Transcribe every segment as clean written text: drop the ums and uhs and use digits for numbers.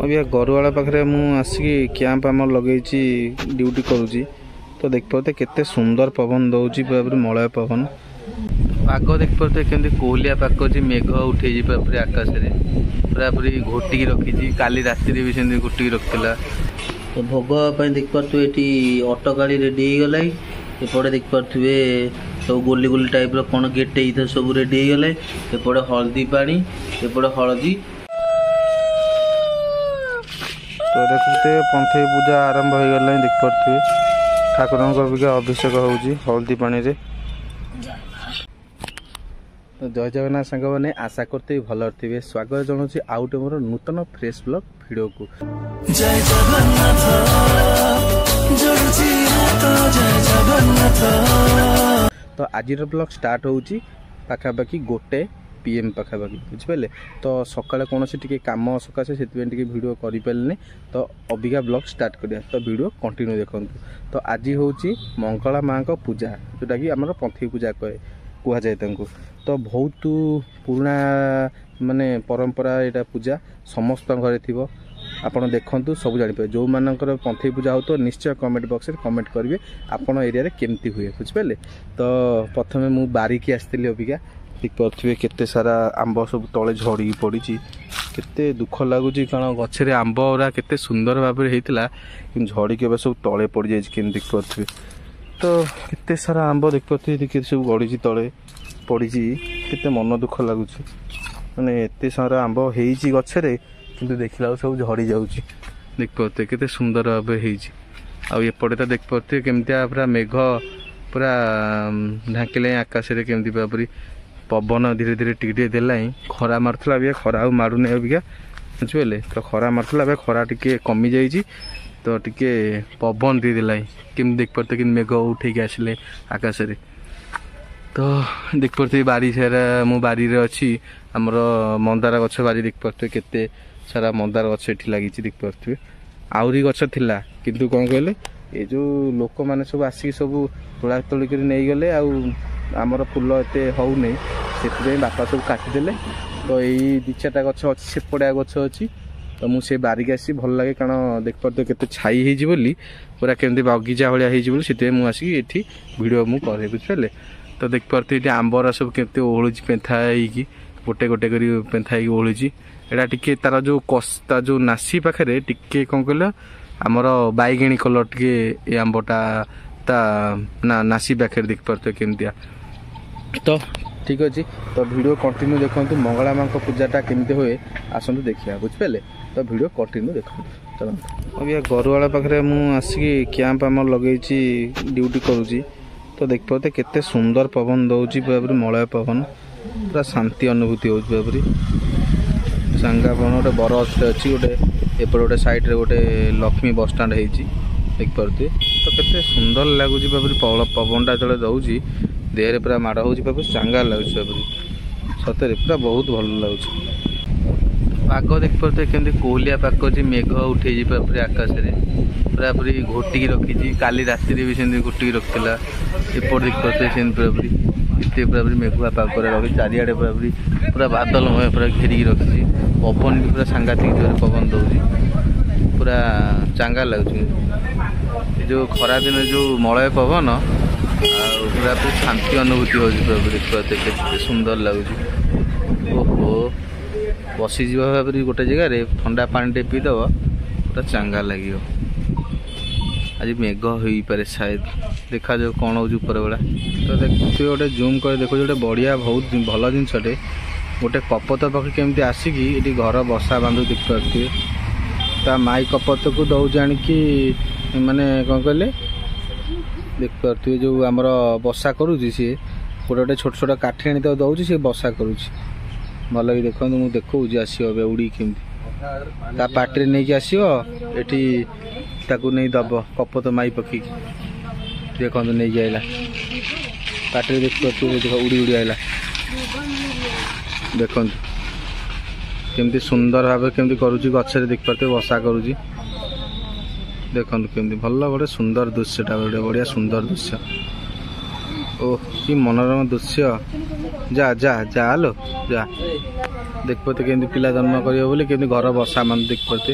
अभी गरुवाड़ा पाखे मुझे कैंप आम लगे ड्यूटी करुँची तो देख पाते केते सुंदर पवन दौर पूरा मलय पवन पाग देख पाते केमती कोहलिया पाग अच्छी मेघ उठे पूरा आकाश में पूरा पूरी घोटिकी रखी काली राति भी सेमती घोटिकी रखा तो भोग देख पारे ये अटकाली रेडी हो गला एपटे देख पारे सब गोली गोली टाइप कौन गेटे सब रेडी हो गला एपटे हल्दी पानी एपटे हलदी तो देखते पंथई पूजा आरंभ हो गला देख पारे ठाकुर अभिषेक होगी हल्दी पानी रे। तो जय जगन्नाथ सांग मैंने आशा करते भल थे स्वागत जनाऊँ आउ गोटे मोर नूतन फ्रेश ब्लॉग वीडियो को। जय जगन्नाथ तो आज ब्लॉग स्टार्ट होची पाखापाखि 1 PM पाखापाखि बुझिपारे तो सकाଳେ कौन टी कम सकाशे से वीडियो करें तो अबिका ब्लॉग स्टार्ट करिया तो वीडियो कंटिन्यू देखु। तो आज हूँ मंगला माँ को पूजा जोटा कि आम पंथी पूजा कह जाए तो बहुत पुराना माने परंपरा यहाँ पूजा समस्त घरे थी आपड़ देखु सब जापर जो मानकर पंथई पूजा हो तो निश्चय कमेंट बॉक्स में कमेंट करेंगे आपण एरिया केमती हुए बुझिपारे। तो प्रथम मु बारिकी आसती अबिका देख पारे केते सारा आंब सब तले झड़ी पड़ी केते दुख लगुच कारण गचरे आंब गुरा केते सुंदर भाव में होता कि झड़ी के सब तले पड़ जाए केम देख पारे। तो केते सारा आंब देख पारे सब गड़ी तले पड़ी केते मन दुख लगुच माने एत सारा आंब हो गचरे किंतु देखला सब झड़ी जाऊँगी देख पारे केते सुंदर भाव आउपटे तो देख पारे केमतिया पूरा मेघ पूरा ढाकिले आकाश में केमती भाव पवन धीरे धीरे टिके देला खरा मारुला अबिका खरा आ मारुनी अबिका बुझिपारे। तो खरा मारुला अबे खरा टिके कमी जाइए तो टिके पवन देदेला केम देख पारे कि मेघ उठे आसिले आकाश में। तो देख पारे बारी सारा मु बारी रे अच्छी आमर मंदार गछ बारी देख पारे केते सारा मंदार गछ एठी लगी देख पारे आहरी गछ थिला किंतु कौन कहले ये जो लोक मैंने सब आसिक सब तोला तोलिक नहीं गले आमर फुल एते होने से बापा सब काटिदेले। तो यही 2-4टा गछ अच्छी सेपड़ा गछ अच्छी तो मुझे बारिक आसी भल लगे कारण देख पारे केते छाई होली पूरा केमती बगीचा भाया से मुझे ये वीडियो मुझे करे बुझिपारे। तो देख पारे ये आंबर सब केमती ओहलुची पेंथाई गोटे गोटे कर पेंथाई ओहलुची एटा टिके तार जो कस्ता जो नासी पाखे टिके कौन कहल आमर बैगेणी कलर टिके ये आंबटा ता ना नासी पाखे देख पारे केमतिया। तो ठीक अच्छे तो वीडियो कंटिन्यू देखो मंगला माँ को पूजाटा केमती हुए आसतु देखिए बुझिपारे। तो वीडियो कंटिन्यू देखो चलो अभी गरुवाड़ा पाखे मुझे कैंप आम लगे ड्यूटी करुँची तो देख पाते केते सुंदर पवन दौर पूरा मलय पवन पूरा शांति अनुभूति हो सांगा पवन गोटे बर अच्छी गोटे एपटे गोटे साइड रे गोटे लक्ष्मी बस स्टाण्ड होती देख पारे। तो केते सुंदर लगुच पवनटा जो दौर देहरे पूरा माड़ हो चांगा लगुच सतरे पूरा बहुत भल लगुच पाग देख पारे केमती कोहलिया पाग अच्छी मेघ उठे पूरा आकाश में पूरा पूरी घोटिकी रखी काली राति भी सेमती घोटिकी रखा एपट देख पारे से पूरा पूरी इतने पूरा पूरी मेघुआ पाग रखी चारिआडे पूरा पूरी पूरा बादलमय पूरा घेरिकी रखी पवन भी पूरा सांघातिक जोर पवन दौर पूरा चांगा लगुच जो खरा दिन जो मलय पवन पूरा पूरी शांति अनुभूति हो देखते सुंदर लगुच ओहो बसीज भाव गोटे जगह ठंडा पानी टे पीदब पूरा चांगा लगे आज मेघ हो पारे शायद देखा जो कौन हो बेला। तो देखते गोटे जूम कर देखो गोटे बढ़िया बहुत भल जिनसटे गोटे कपत पक्षी केमती आसिकी ये घर बसा बांधु देख पारे ता माई कपत को दौ जाणिकी माने कौन कहले देख पारे जो आमर बसा करुँची सी गोटे गोटे छोट छोट काठी आनी दौर सी बसा करुँची भल कि देखो मुझे देखी आसो उड़ी केमती ता पाटे नहीं कि आसो एटी ताकू नहीं दब कपत माई पक्षी देखो नहीं आइला पाटे देख पारे उड़ी उड़ी आइला देखो केमती सुंदर भाव केमती करुँची गचरे देख पारे बसा करुँची देखो केमती भल गोटे सुंदर दृश्यटा गोटे बढ़िया सुंदर दृश्य ओ कि मनोरम दृश्य जा जा जा लो जा देख पाते केमती पिला जन्म करियो बोली केमती घर बसा मान देख पाते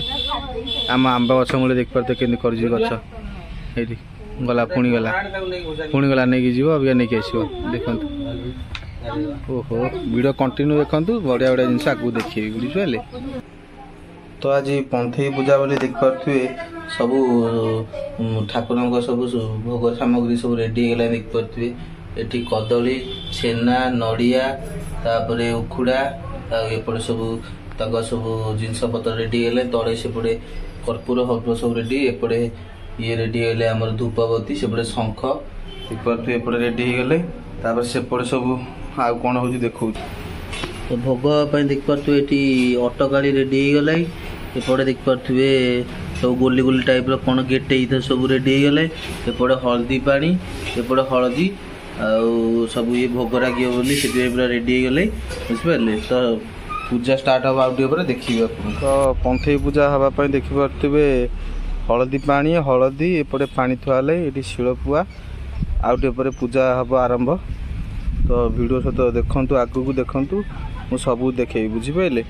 आम आंबा गछ मूले देख पाते केमती करजी गछ एठी गला पुणी गला नहीं जीव अबिका नहीं आसो देखंतु ओहो वीडियो कंटिन्यू देखंतु बढ़िया बढ़िया जिनस आगु देखिए बुझिपारे। तो आज पंथई पूजा बोली देख पारे सबू ठाकुर सब भोग सामग्री सब रेडी होगा देख पारे एटी कदली छेना नड़िया तापर उखुड़ा एपटे सब सब जिनस पत्र रेडी है तले सेपटे कर्पूर हर्प सब रेडी एपटे ये रेडी है आम धूपबती सेपटे शंख देख पारे एपटे रेडी होगले सेपटे सब आउ कौन हो देखा तो भोग देख पारे ये अटकाड़ी रेडी होगला एपटे देख पारे सब गोली गोली टाइप कौन गेट सब रेडी होगले एपटे हल्दी पानी एपटे हलदी आउ सब ये भोग रागियो बोली से पूरा रेडी होगले बुझिपारे। तो पूजा स्टार्ट हम आउटे देखिए तो पंथई पूजा हाँपाई देखिपे हलदी पानी हलदी एपटे पानी थुआले ये शिलपुआ आउटे पूजा हम आरंभ। तो वीडियो सहित देखु आगू देखु मु सबू देखे बुझिपारे।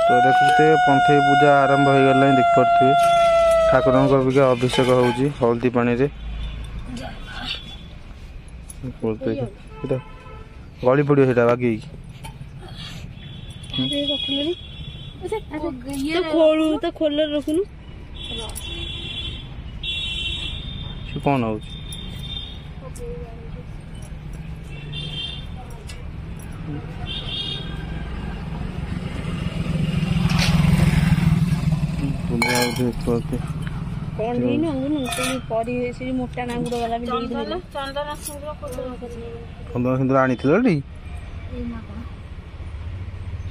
तो देखते पंथई पूजा आरंभ हो गला देख पारे ठाकुर अभिषेक होउची हल्दी पानी रे गली पड़ो से बागे खोल रखुनु कौन हो कौन नहीं ना परी से मोटा नांगुड़ वाला भी ले दिले चंदन सिंदूर आनी थिलडी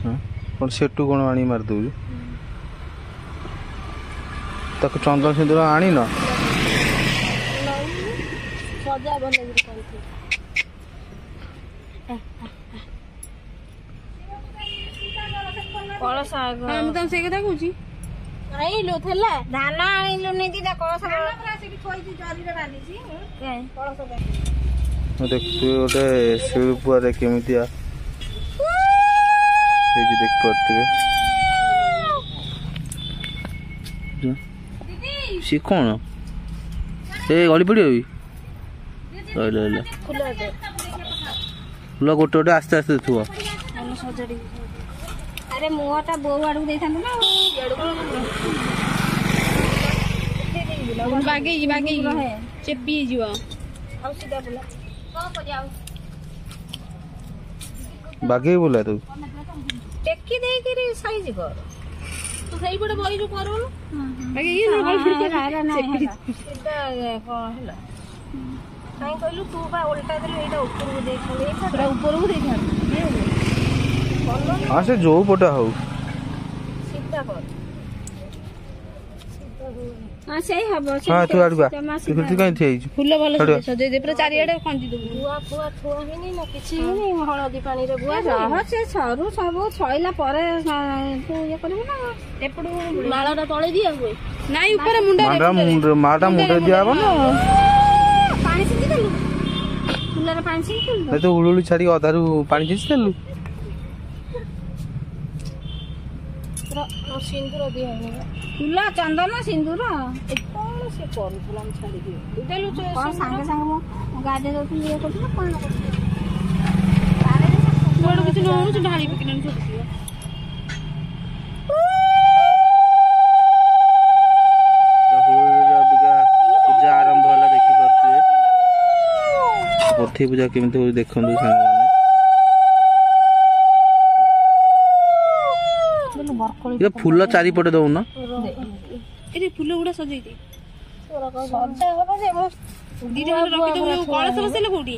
हां कोन सेटू कोन आनी मार दउ तक चंदन सिंदूर आनी न सजा बने करथि कलश हम तो से कथा कहूची आइलो थला धान आइलो नै दिदा कलश पूरा से थोई दी जरी रे बानी छी कलश देखते गोटे शिलपुआ केमितिया देख पारे सी कौन ए गली पड़ो भी फूल गोटे गोटे आस्ते आस्ते थुआ अरे मुहटा बो आड़ू दे थान ना बागे चेपी जीव आउ सीधा बोला को करिया बागे बोला तू टेकी दे के साइज कर तो सही पड़े बई जो करो बागे ये ना सीधा को हला काई कहलु तू बा उल्टा देलु एटा ऊपर को देख एटा ऊपर को देख हाँ से जो पटा हो सीधा कर हां सही हबो हां तू आडुआ तू कहीं थी फूल भल सजे दे पूरा चारि आडे खंजी दबु बुआ बुआ थुआ हिनी ना किछि हिनी हळदी पानी रे बुआ रह से छरु सब छइला परे तू ये करबो ना एपडू माळाटा तळे दिया होय नाही ऊपर मुंडा माटा मुंडा दिया हो ना पानी सिंची देलु फूलरे पानी सिंची देलु तो उळुळी छाडी अधारू पानी सिंची देलु सिंदूर दिया फूल चंदन सिंदूर कौन से करूला छाड़ी दियो देलु संगे संगे मो गाडे दो ये करथि ना कोन करथि मोड़ किछ न होनु ढाली पकिन छोड़ दियो पूजा आरंभ होला देखि परथि पंथई पूजा केमिति देखंदु सांग ये फूल चारि पटे दउ ना ए फूल गुडा सजै दे सजा होबो जे मो दीदी रखि दउ कळस बसेले कोठी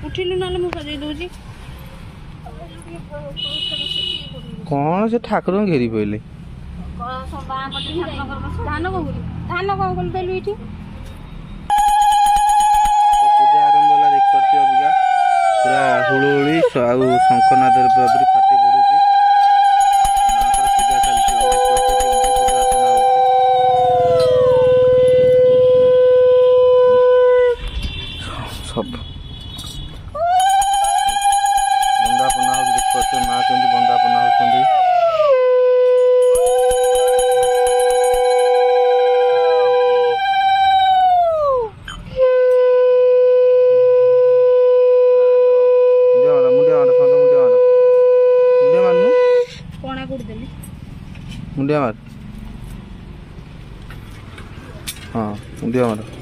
उठिलु नाले मो सजै दउजी कौन से ठाकुर घेरी पइले कळस बा पटी ठाकुर धान को बोल देलु इठी पूजा आरंभ होला देख परछी अबिका पूरा हुळुळी आउ शंखनाद रे पूरा फाटी पडुची माकर पूजा चलती ମା କେମିତି ବନ୍ଦାପନା ହେଉଛନ୍ତି। मुंडिया मार हाँ मुंडिया मार